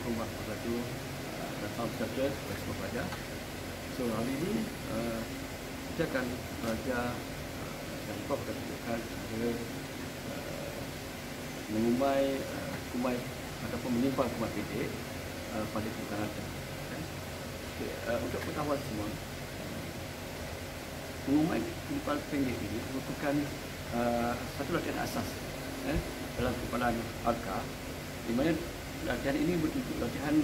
Assalamualaikum warahmatullahi wabarakatuh dan salam sejahtera kepada semua pelajar. So hari ini kita akan belajar dan Prof akan tunjukkan cara mengumai kumai ataupun menyimpan kumai pendek pada permukaan harta. Okay. Untuk pengetahuan semua, mengumai kumai pendek ini merupakan satu latihan asas dalam kempalan ARCA, di mana latihan ini bertujuan latihan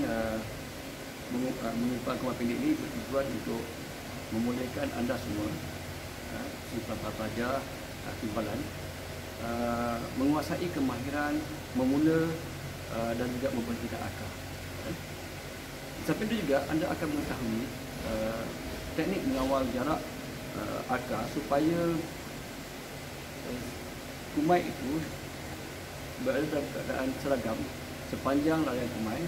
menyimpan kumai pendek ini bertujuan untuk memulihkan anda semua, para pelajar timbalan, menguasai kemahiran memula dan juga memperhatikan ARCA. Sampai itu juga anda akan mengetahui teknik mengawal jarak ARCA supaya kumai itu berada dalam keadaan seragam sepanjang larian kumai,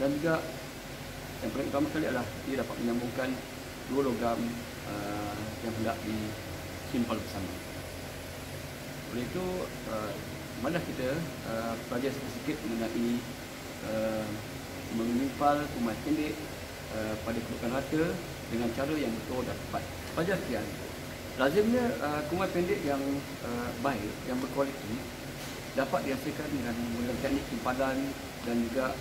dan juga yang paling utama sekali adalah ia dapat menyambungkan dua logam yang hendak disimpal bersama. Oleh itu, marilah kita belajar sedikit mengenai menyimpal kumai pendek pada permukaan harta dengan cara yang betul dan tepat. Pelajar sekalian, lazimnya kumai pendek yang baik, yang berkualiti dapat dihasilkan dengan menggunakan teknik simpanan dan juga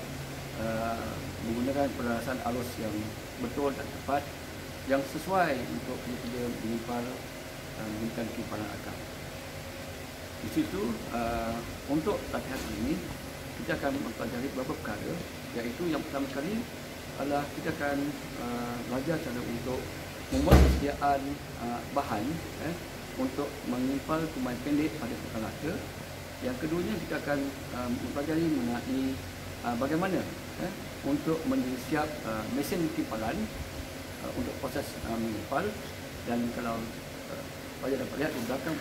menggunakan peralasan arus yang betul dan tepat yang sesuai untuk kita menyimpan menggunakan simpanan ARCA. Di situ untuk latihan ini kita akan mempelajari beberapa perkara, iaitu yang pertama sekali adalah kita akan belajar cara untuk membuat persediaan bahan untuk menyimpan kumai pendek pada permukaan harta. Yang keduanya kita akan mempelajari mengenai bagaimana untuk menjadi siap mesin timpalan untuk proses menyimpal. Dan kalau pelajar dapat lihat di belakang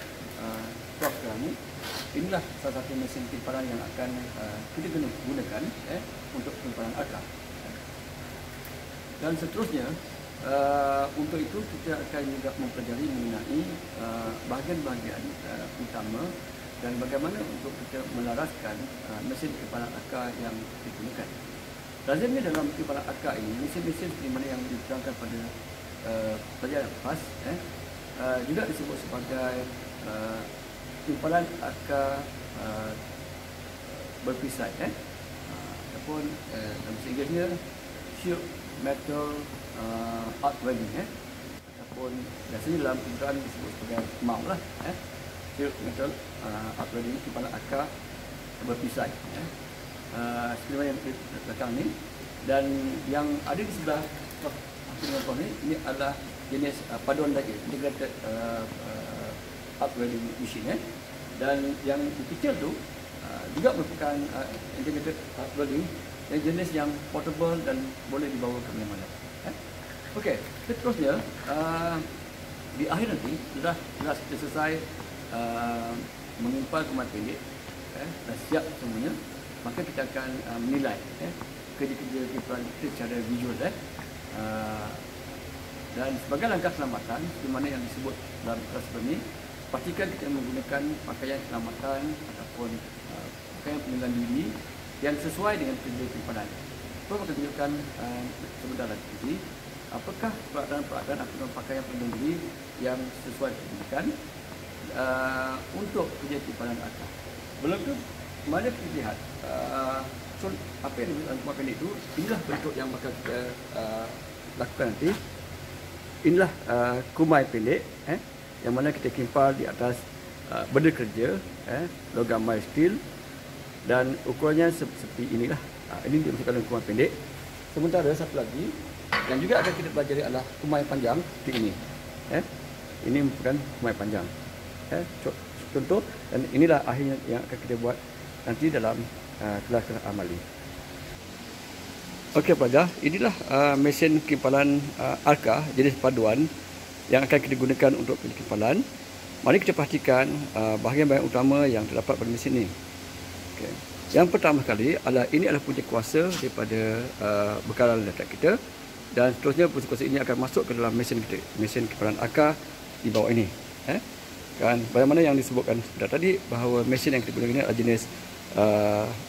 Prof sekarang ini, inilah salah satu mesin timpalan yang akan kita gunakan untuk penyimpanan ARCA. Dan seterusnya, untuk itu kita akan juga mempelajari mengenai bahagian-bahagian utama dan bagaimana untuk kita melaraskan mesin penyimpanan ARCA yang digunakan. Lazimnya dalam penyimpanan ARCA ini, mesin-mesin di mana yang diterangkan pada pelajaran lepas juga disebut sebagai penyimpanan ARCA berpisah, ataupun dalam bahasa Inggerisnya sheet metal arc welding, ataupun biasanya dalam penggunaan disebut sebagai mount lah, sheet metal arc welding, penyimpanan ARCA berpisah, seperti mana yang di belakang ni. Dan yang ada di sebelah ini adalah jenis paduan daya, integrated arc welding machine, dan yang kecil tu juga merupakan integrated arc welding yang jenis yang portable dan boleh dibawa ke mana-mana. Okey, seterusnya di akhir nanti sudah kita selesai menyimpal kumai pendek dah siap semuanya, maka kita akan menilai kerja-kerja timbalan kita secara visual. Dan sebagai langkah keselamatan, seperti mana yang disebut dalam kelas ini, pastikan kita menggunakan pakaian keselamatan ataupun pakaian pelindung diri yang sesuai dengan kerja simpanan. Prof akan tunjukkan sebentar lagi apakah peralatan atau pakaian pelindung diri yang sesuai digunakan untuk kerja simpanan ARCA. Belum tu, mana kita lihat apa yang disebut kumai pendek itu, inilah bentuk yang bakal kita lakukan nanti. Inilah kumai pendek yang mana kita kimpal di atas benda kerja, logam mild steel, dan ukurannya seperti inilah. Ini dimaksudkan dengan kumai pendek. Sementara satu lagi yang juga akan kita pelajari adalah kumai panjang seperti ini. Ini merupakan kumai panjang. Contoh, dan inilah akhirnya yang akan kita buat nanti dalam kelas-kelas amali. Okey pelajar, inilah mesin kimpalan ARCA jenis paduan yang akan kita gunakan untuk kimpalan. Mari kita perhatikan bahagian-bahagian utama yang terdapat pada mesin ini. Okay. Yang pertama sekali adalah ini adalah punca kuasa daripada bekalan laptop kita, dan seterusnya punca kuasa ini akan masuk ke dalam mesin kita, mesin kimpalan ARCA di bawah ini. Kan bagaimana yang disebutkan sebentar tadi bahawa mesin yang kita gunakan ini adalah jenis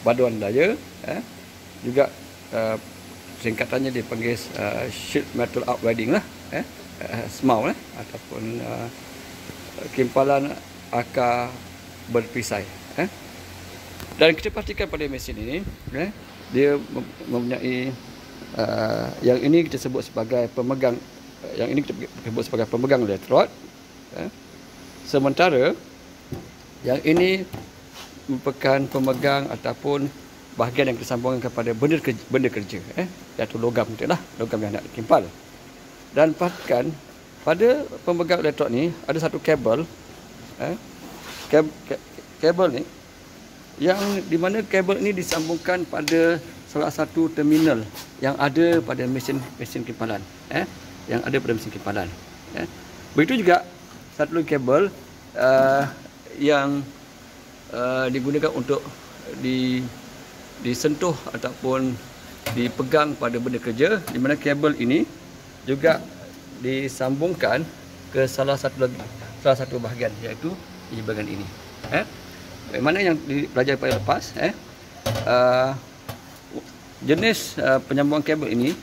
paduan daya, juga singkatannya dipanggil sheet metal arc welding lah, SMAW ataupun kimpalan akar berpisai. Dan kita pastikan pada mesin ini, dia mempunyai yang ini kita sebut sebagai pemegang, yang ini kita sebut sebagai pemegang elektrod. Sementara yang ini merupakan pemegang ataupun bahagian yang disambungkan kepada benda kerja, iaitu logam itulah, logam yang nak dikimpal. Dan pastikan pada pemegang elektrod ni ada satu kabel, kabel ni yang di mana kabel ini disambungkan pada salah satu terminal yang ada pada mesin kimpalan, yang ada pada mesin kimpalan. Begitu juga satu lagi kabel yang digunakan untuk disentuh ataupun dipegang pada benda kerja, di mana kabel ini juga disambungkan ke salah satu bahagian, iaitu di bahagian ini. Bagaimana yang dipelajari pada lepas, jenis penyambungan kabel ini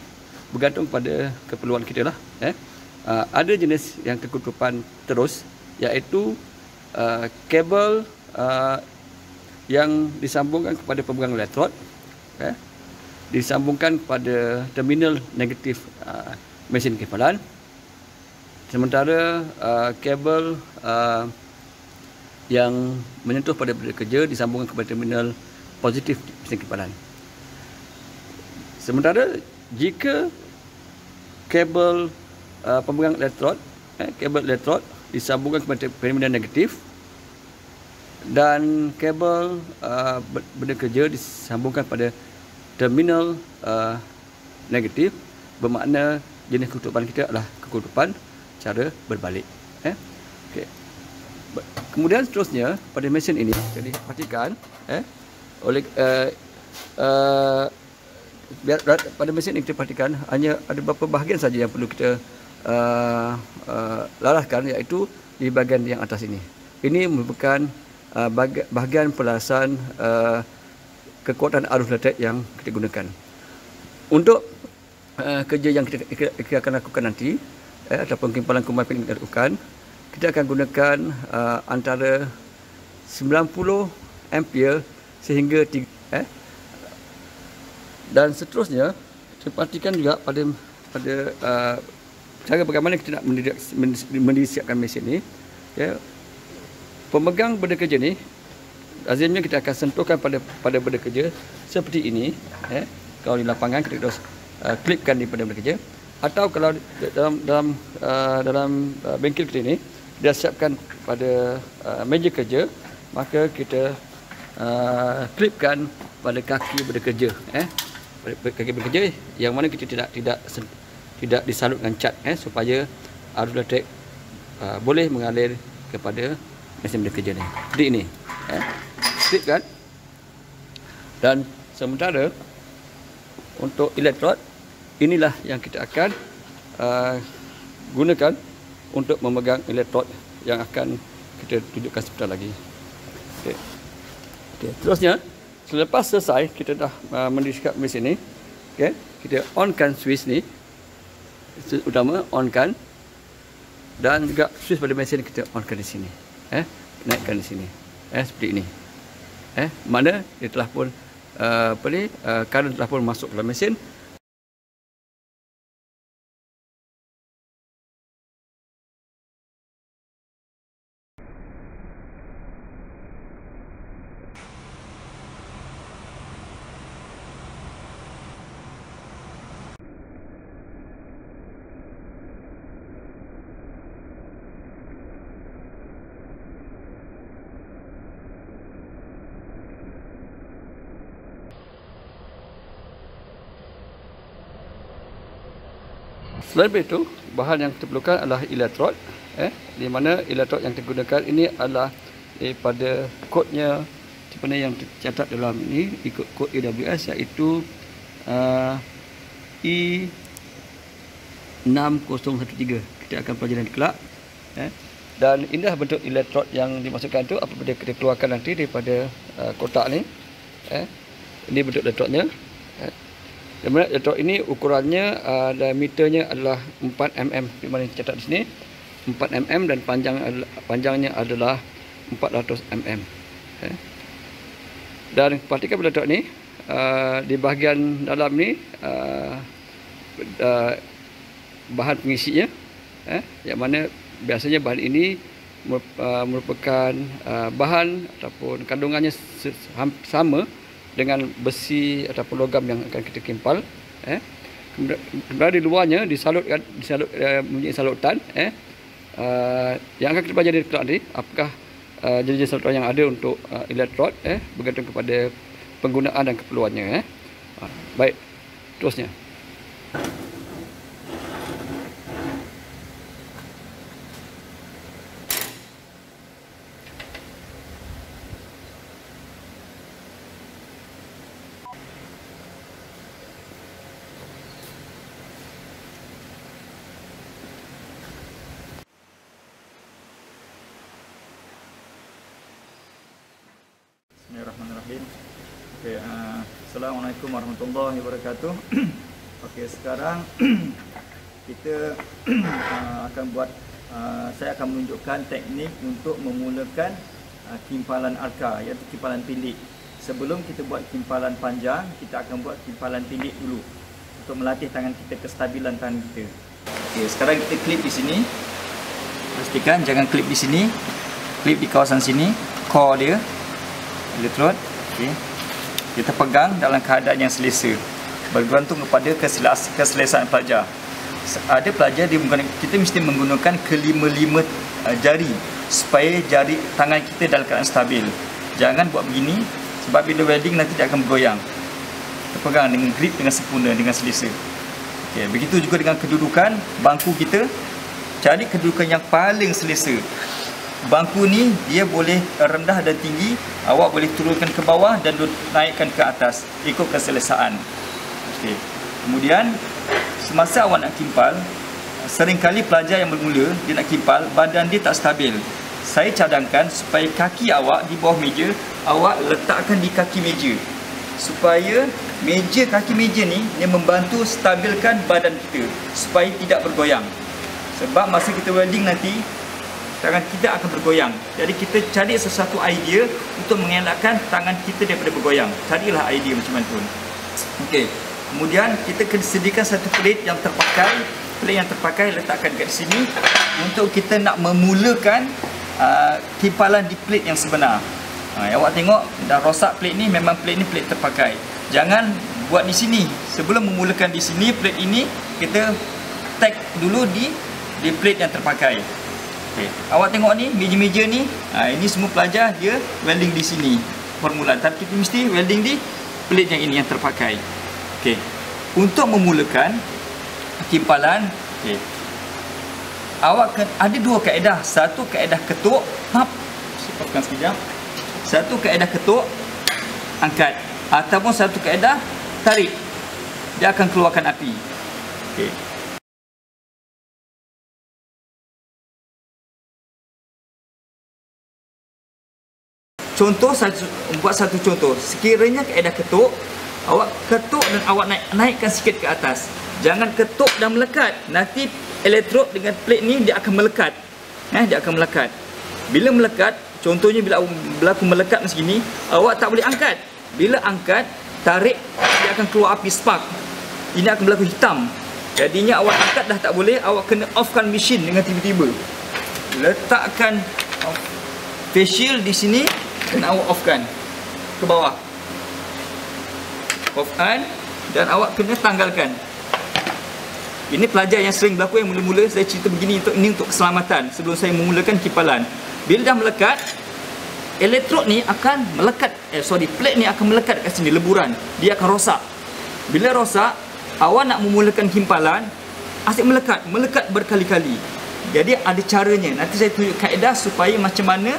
bergantung pada keperluan kita lah. Ada jenis yang kekutupan terus, iaitu kabel yang disambungkan kepada pemegang elektrod, disambungkan kepada terminal negatif mesin kimpalan. Sementara kabel yang menyentuh pada benda kerja disambungkan kepada terminal positif mesin kimpalan. Sementara jika kabel pemegang elektrod, kabel elektrod disambungkan kepada terminal negatif dan kabel benda kerja disambungkan pada terminal negatif, bermakna jenis kekutupan kita adalah kekutupan cara berbalik. Okay. Kemudian seterusnya pada mesin ini, jadi perhatikan oleh pada mesin ini kita perhatikan hanya ada beberapa bahagian saja yang perlu kita laraskan, iaitu di bahagian yang atas ini. Ini merupakan bahagian pelasan kekuatan arus elektrik yang kita gunakan untuk kerja yang kita akan lakukan nanti, ataupun kimpalan kuman yang kita lakukan. Kita akan gunakan antara 90 ampere sehingga 3, dan seterusnya kita perhatikan juga pada cara bagaimana kita nak mendisiapkan mesin ni. Pemegang benda kerja ni lazimnya kita akan sentuhkan pada benda kerja seperti ini. Kalau di lapangan kita terus klipkan di pada benda kerja, atau kalau dalam bengkel kita ni dia siapkan pada meja kerja, maka kita klipkan pada kaki benda kerja, kaki benda kerja yang mana kita tidak disalut dengan cat, supaya arus elektrik boleh mengalir kepada mesin benda kerja ni. Seperti ini, klipkan. Dan sementara untuk elektrod, inilah yang kita akan gunakan untuk memegang elektrod yang akan kita tunjukkan sebentar lagi. Okay. Terusnya, selepas selesai kita dah mendiskup mesin ni, kita onkan switch ni, utama onkan, dan juga switch pada mesin kita onkan di sini, naikkan di sini, seperti ini. Mana dia telah pun current telah pun masuk dalam mesin. Selain itu, bahan yang kita perlukan adalah elektrod, di mana elektrod yang digunakan ini adalah daripada kodnya sebenarnya yang tercatat dalam ini, ikut kod AWS, iaitu E6013. Kita akan pelajari kelak. Dan inilah bentuk elektrod yang dimasukkan itu apabila kita keluarkan nanti daripada kotak ni. Ini bentuk electrode-nya. Di mana electrode ini ukurannya diameternya adalah 4 mm. Di mana catat di sini 4 mm dan panjangnya adalah 400 mm. Dan partikel electrode ni di bahagian dalam ni bahan pengisinya, yang mana biasanya bahan ini merupakan bahan ataupun kandungannya sama dengan besi ataupun logam yang akan kita kimpal. Kemudian di luarnya mempunyai salutan. Yang akan kita pelajari di kelak nanti, apakah jenis salutan yang ada untuk elektrod, bergantung kepada penggunaan dan keperluannya. Baik, terusnya. Bismillahirrahmanirrahim. Okay, Assalamualaikum warahmatullahi wabarakatuh. Okey, sekarang kita saya akan menunjukkan teknik untuk memulakan kimpalan arka, iaitu kimpalan tilik. Sebelum kita buat kimpalan panjang, kita akan buat kimpalan tilik dulu untuk melatih tangan kita, kestabilan tangan kita. Okey, sekarang kita klip di sini. Pastikan jangan klip di sini. Klip di kawasan sini, core dia. Elektrod, okay. Kita pegang dalam keadaan yang selesa, bergantung kepada keselesaan pelajar. Ada pelajar kita mesti menggunakan kelima-lima jari supaya jari tangan kita dalam keadaan stabil. Jangan buat begini, sebab bila welding nanti dia akan bergoyang. Kita pegang dengan grip, dengan sempurna, dengan selesa. Okay. Begitu juga dengan kedudukan bangku kita. Cari kedudukan yang paling selesa. Bangku ni dia boleh rendah dan tinggi, awak boleh turunkan ke bawah dan naikkan ke atas ikut keselesaan. Okey. Kemudian semasa awak nak kimpal, seringkali pelajar yang bermula dia nak kimpal, badan dia tak stabil. Saya cadangkan supaya kaki awak di bawah meja, awak letakkan di kaki meja, supaya kaki meja ni dia membantu stabilkan badan kita supaya tidak bergoyang. Sebab masa kita welding nanti tangan kita akan bergoyang. Jadi kita cari sesuatu idea untuk mengelakkan tangan kita daripada bergoyang. Carilah idea macam mana tu. Okey. Kemudian kita kena sediakan satu plate yang terpakai. Plate yang terpakai letakkan kat sini untuk kita nak memulakan kimpalan di plate yang sebenar. Awak tengok dah rosak plate ni, memang plate ni plate terpakai. Jangan buat di sini. Sebelum memulakan di sini plate ini, kita tag dulu di plate yang terpakai. Okay. Awak tengok ni, meja-meja ni, ini semua pelajar dia welding di sini permulaan. Tapi kita mesti welding di plate yang ini yang terpakai. Okay. Untuk memulakan kimpalan, okay, awak ada dua kaedah. Satu kaedah ketuk, sepatkan sekejap. Satu kaedah ketuk, angkat. Ataupun satu kaedah tarik. Dia akan keluarkan api. Okay. Buat satu contoh. Sekiranya kaedah ketuk, awak ketuk dan awak naikkan sikit ke atas. Jangan ketuk dan melekat. Nanti elektrod dengan plate ni dia akan melekat. Dia akan melekat. Bila melekat, contohnya bila berlaku melekat macam ni, awak tak boleh angkat. Bila angkat, tarik, dia akan keluar api spark. Ini akan berlaku hitam. Jadinya awak angkat dah tak boleh, awak kena offkan mesin dengan tiba-tiba. Letakkan face shield di sini dan awak offkan ke bawah. Off on dan awak kena tanggalkan. Ini pelajar yang sering berlaku, yang mula-mula saya cerita begini, ini untuk keselamatan sebelum saya memulakan kimpalan. Bila dah melekat, elektrod ni akan melekat, plate ni akan melekat kat sini, leburan. Dia akan rosak. Bila rosak, awak nak memulakan kimpalan, asyik melekat berkali-kali. Jadi ada caranya. Nanti saya tunjuk kaedah supaya macam mana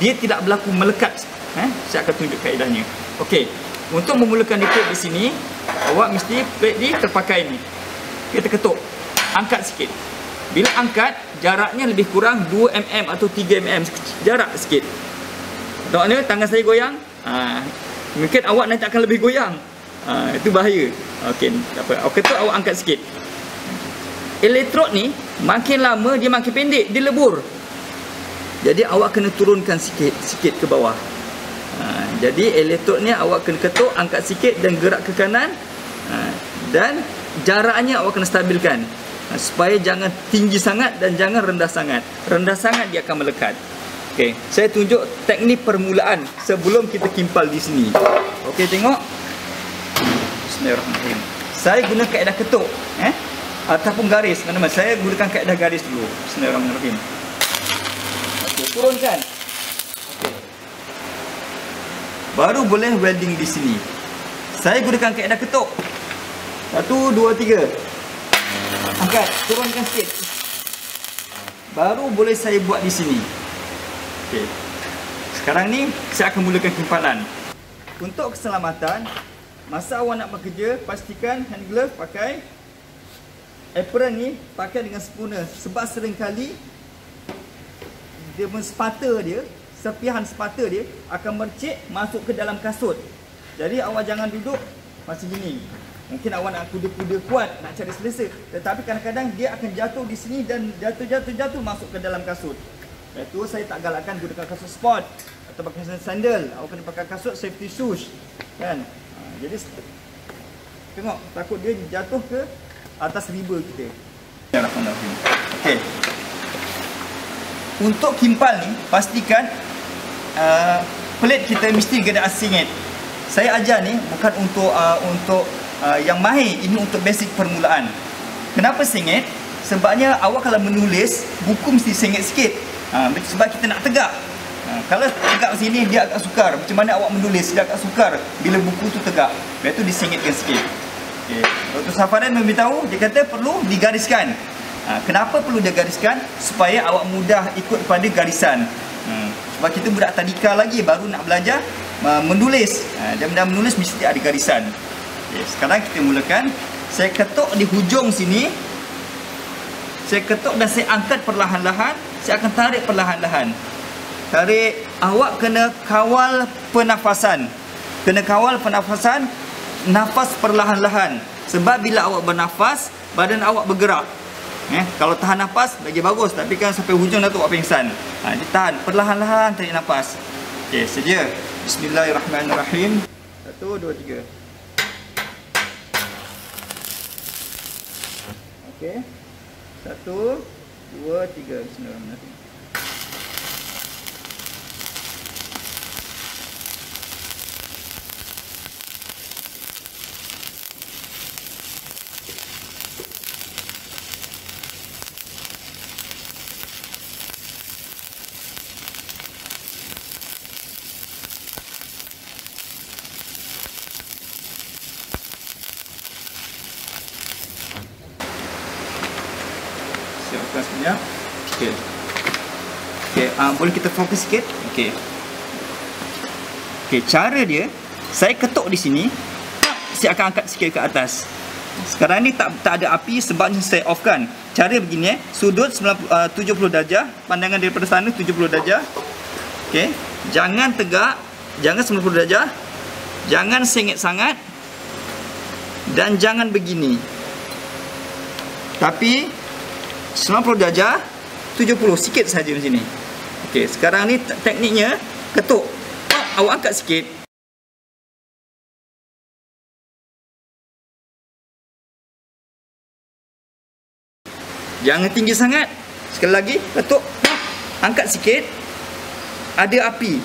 dia tidak berlaku melekat. Saya akan tunjuk kaedahnya. Okey. Untuk memulakan plate di sini, awak mesti plate ni terpakai ni. Kita ketuk. Angkat sikit. Bila angkat, jaraknya lebih kurang 2 mm atau 3 mm. Jarak sikit. Tengok ni, tangan saya goyang. mungkin awak nanti akan lebih goyang. Itu bahaya. Okey, tak apa. Awak ketuk, awak angkat sikit. Elektrod ni makin lama dia makin pendek, dia lebur. Jadi awak kena turunkan sikit ke bawah. Jadi elektrod ni awak kena ketuk, angkat sikit dan gerak ke kanan. Dan jaraknya awak kena stabilkan. Supaya jangan tinggi sangat dan jangan rendah sangat. Rendah sangat dia akan melekat. Okey, saya tunjuk teknik permulaan sebelum kita kimpal di sini. Okey, tengok. Bismillahirrahmanirrahim. Saya guna kaedah ketuk, ataupun garis. Teman-teman, saya gunakan kaedah garis dulu. Bismillahirrahmanirrahim. Okey, turunkan. Okey. Baru boleh welding di sini. Saya gunakan kaedah ketuk. 1, 2, 3. Angkat, turunkan sikit. Baru boleh saya buat di sini. Okey. Sekarang ni saya akan mulakan kimpalan. Untuk keselamatan, masa awak nak bekerja, pastikan hand glove pakai. Apron ni pakai dengan sempurna. Sebab seringkali dia sepata dia, serpihan sepata dia akan mercik masuk ke dalam kasut. Jadi awak jangan duduk macam gini. Mungkin awak nak kuda-kuda kuat, nak cari selesa. Tetapi kadang-kadang dia akan jatuh di sini dan jatuh masuk ke dalam kasut. Itu saya tak galakkan gunakan kasut sport atau pakai sandal. Awak kena pakai kasut safety shoes, kan? Jadi tengok, takut dia jatuh ke atas riba kita. Okey. Untuk kimpal ni, pastikan plate kita mesti guna singit. Saya ajar ni bukan untuk yang mahir, ini untuk basic permulaan. Kenapa sengit? Sebabnya awak kalau menulis, buku mesti sengit sikit. Sebab kita nak tegak. Kalau tegak sini dia agak sukar. Macam mana awak menulis, dia agak sukar bila buku tu tegak. Lepas tu disengitkan sikit. Okay. Dr. Safaran memberitahu, dia kata perlu digariskan. Kenapa perlu digariskan? Supaya awak mudah ikut pada garisan. Sebab kita budak tadika lagi, baru nak belajar menulis. Dan menulis mesti ada garisan. Okay, sekarang kita mulakan. Saya ketuk di hujung sini. Saya ketuk dan saya angkat perlahan-lahan. Saya akan tarik perlahan-lahan. Tarik. Awak kena kawal pernafasan. Kena kawal pernafasan. Nafas perlahan-lahan. Sebab bila awak bernafas, badan awak bergerak. Kalau tahan nafas, lagi bagus. Tapi kan sampai hujung dah tu awak pingsan. Dia tahan. Perlahan-lahan tarik nafas. Okey, sedia. Bismillahirrahmanirrahim. 1, 2, 3. Okey. 1, 2, 3. Bismillahirrahmanirrahim. Siapkan sekejap. Okey. Okey, boleh kita fokus sikit? Okey. Okey, cara dia, saya ketuk di sini, saya akan angkat sikit ke atas. Sekarang ni tak ada api sebabnya saya offkan. Cara begini, sudut 70 darjah, pandangan daripada sana 70 darjah. Okey, jangan tegak, jangan 90 darjah. Jangan sengit sangat dan jangan begini. Tapi 90 darjah, 70 sikit saja macam ni. Okey, sekarang ni tekniknya ketuk. Awak angkat sikit. Jangan tinggi sangat. Sekali lagi, ketuk. Angkat sikit. Ada api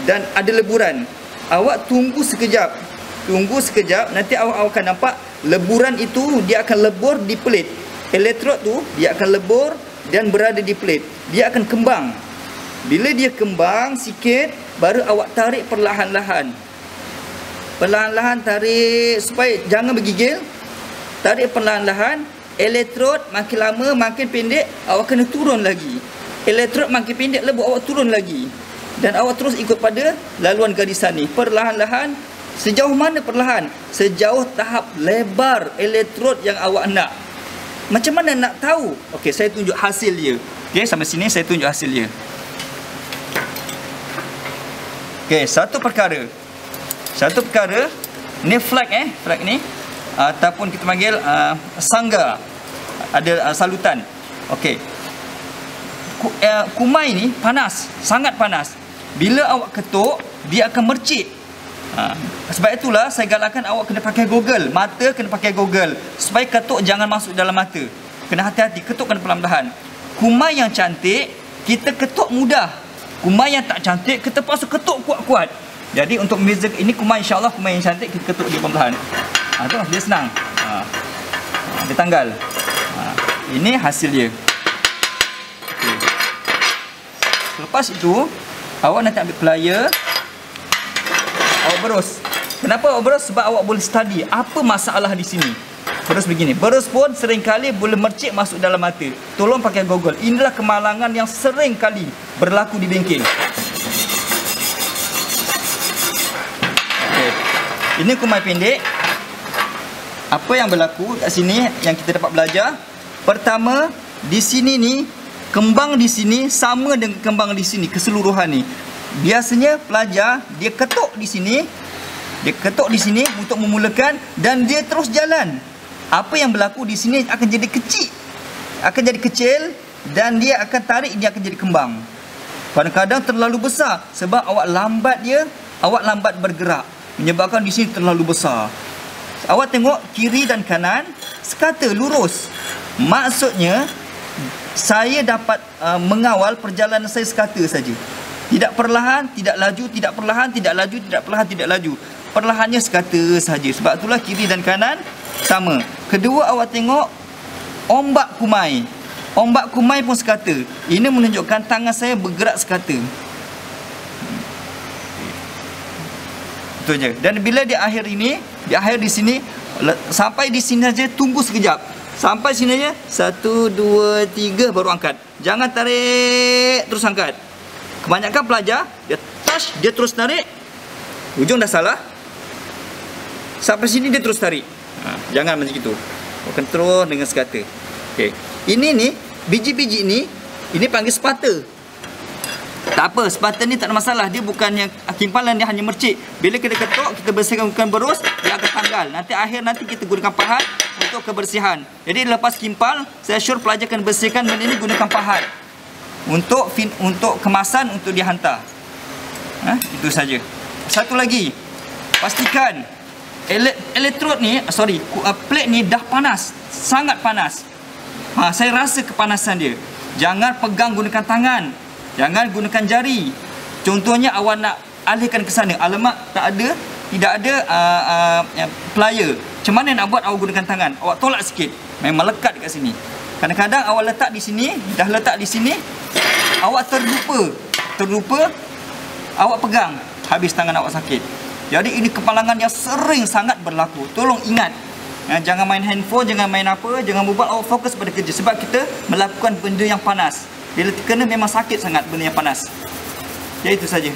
dan ada leburan. Awak tunggu sekejap. Tunggu sekejap, nanti awak akan nampak leburan itu dia akan lebur di plate. Elektrod tu dia akan lebur dan berada di plate. Dia akan kembang. Bila dia kembang sikit, baru awak tarik perlahan-lahan. Perlahan-lahan tarik supaya jangan bergigil. Tarik perlahan-lahan. Elektrod makin lama makin pendek, awak kena turun lagi. Elektrod makin pendek, lebur, awak turun lagi. Dan awak terus ikut pada laluan garisan ni. Perlahan-lahan. Sejauh mana perlahan? Sejauh tahap lebar elektrod yang awak nak. Macam mana nak tahu? Okey, saya tunjuk hasil dia. Okey, sampai sini saya tunjuk hasil dia. Okey, satu perkara. Satu perkara, ni flag flag ni ataupun kita panggil sangga. Ada salutan. Okey. Kumai ni panas, sangat panas. Bila awak ketuk, dia akan mercik. Sebab itulah saya galakkan awak kena pakai goggle. Mata kena pakai goggle supaya ketuk jangan masuk dalam mata. Kena hati-hati, ketuk kena perlahan-lahan. Kumai yang cantik kita ketuk mudah. Kumai yang tak cantik kita pasal ketuk kuat-kuat. Jadi untuk membezakan, ini kumai, insya-Allah kumai yang cantik kita ketuk dia perlahan. Tu dia senang. Dia tanggal. Ini hasil dia. Okay. Lepas itu awak nanti ambil plier, awak berus. Kenapa awak berus? Sebab awak boleh study apa masalah di sini. Berus begini. Berus pun seringkali boleh mercik masuk dalam mata. Tolong pakai goggle. Inilah kemalangan yang sering kali berlaku di bengkel. Okay. Ini kumai pendek. Apa yang berlaku kat sini yang kita dapat belajar? Pertama, di sini ni kembang di sini sama dengan kembang di sini, keseluruhan ni. Biasanya pelajar dia ketuk di sini, untuk memulakan dan dia terus jalan. Apa yang berlaku di sini akan jadi kecil, dan dia akan tarik, dia akan jadi kembang. Kadang-kadang terlalu besar sebab awak lambat bergerak, menyebabkan di sini terlalu besar. Awak tengok kiri dan kanan sekata lurus. Maksudnya saya dapat mengawal perjalanan saya sekata saja. Tidak perlahan, tidak laju, tidak perlahan, tidak laju, tidak perlahan, tidak laju. Perlahannya sekata saja. Sebab itulah kiri dan kanan sama. Kedua, awak tengok ombak kumai. Ombak kumai pun sekata. Ini menunjukkan tangan saya bergerak sekata. Itu je. Dan bila di akhir di sini, sampai di sini saja, tunggu sekejap. Sampai sini aja, 1, 2, 3 baru angkat. Jangan tarik terus angkat. Kebanyakan pelajar dia touch, dia terus tarik, ujung dah salah. Sampai sini dia terus tarik. Jangan macam itu. Bukan terus dengan sekata. Okey. Ini ni biji-biji ini panggil spata. Tak apa, spata ni tak ada masalah. Dia bukannya kimpalan, dia hanya mercik. Bila kita ketuk, kita bersihkan bukan berus, dia akan tanggal. Nanti kita gunakan pahat untuk kebersihan. Jadi lepas kimpal, saya sure pelajar akan bersihkan benda ini gunakan pahat. Untuk kemasan, untuk dihantar. Itu saja. Satu lagi, pastikan plate ni dah panas, sangat panas. Saya rasa kepanasan dia. Jangan pegang gunakan tangan. Jangan gunakan jari. Contohnya awak nak alihkan ke sana, alamak tidak ada plier. Macam mana nak buat? Awak gunakan tangan. Awak tolak sikit. Memang lekat dekat sini. Kadang-kadang awak letak di sini, dah letak di sini, awak terlupa, awak pegang, habis tangan awak sakit. Jadi ini kepalangan yang sering sangat berlaku. Tolong ingat. Jangan main handphone, jangan main apa, jangan berbuat, awak fokus pada kerja. Sebab kita melakukan benda yang panas. Bila kena memang sakit sangat benda yang panas. Ya, itu saja.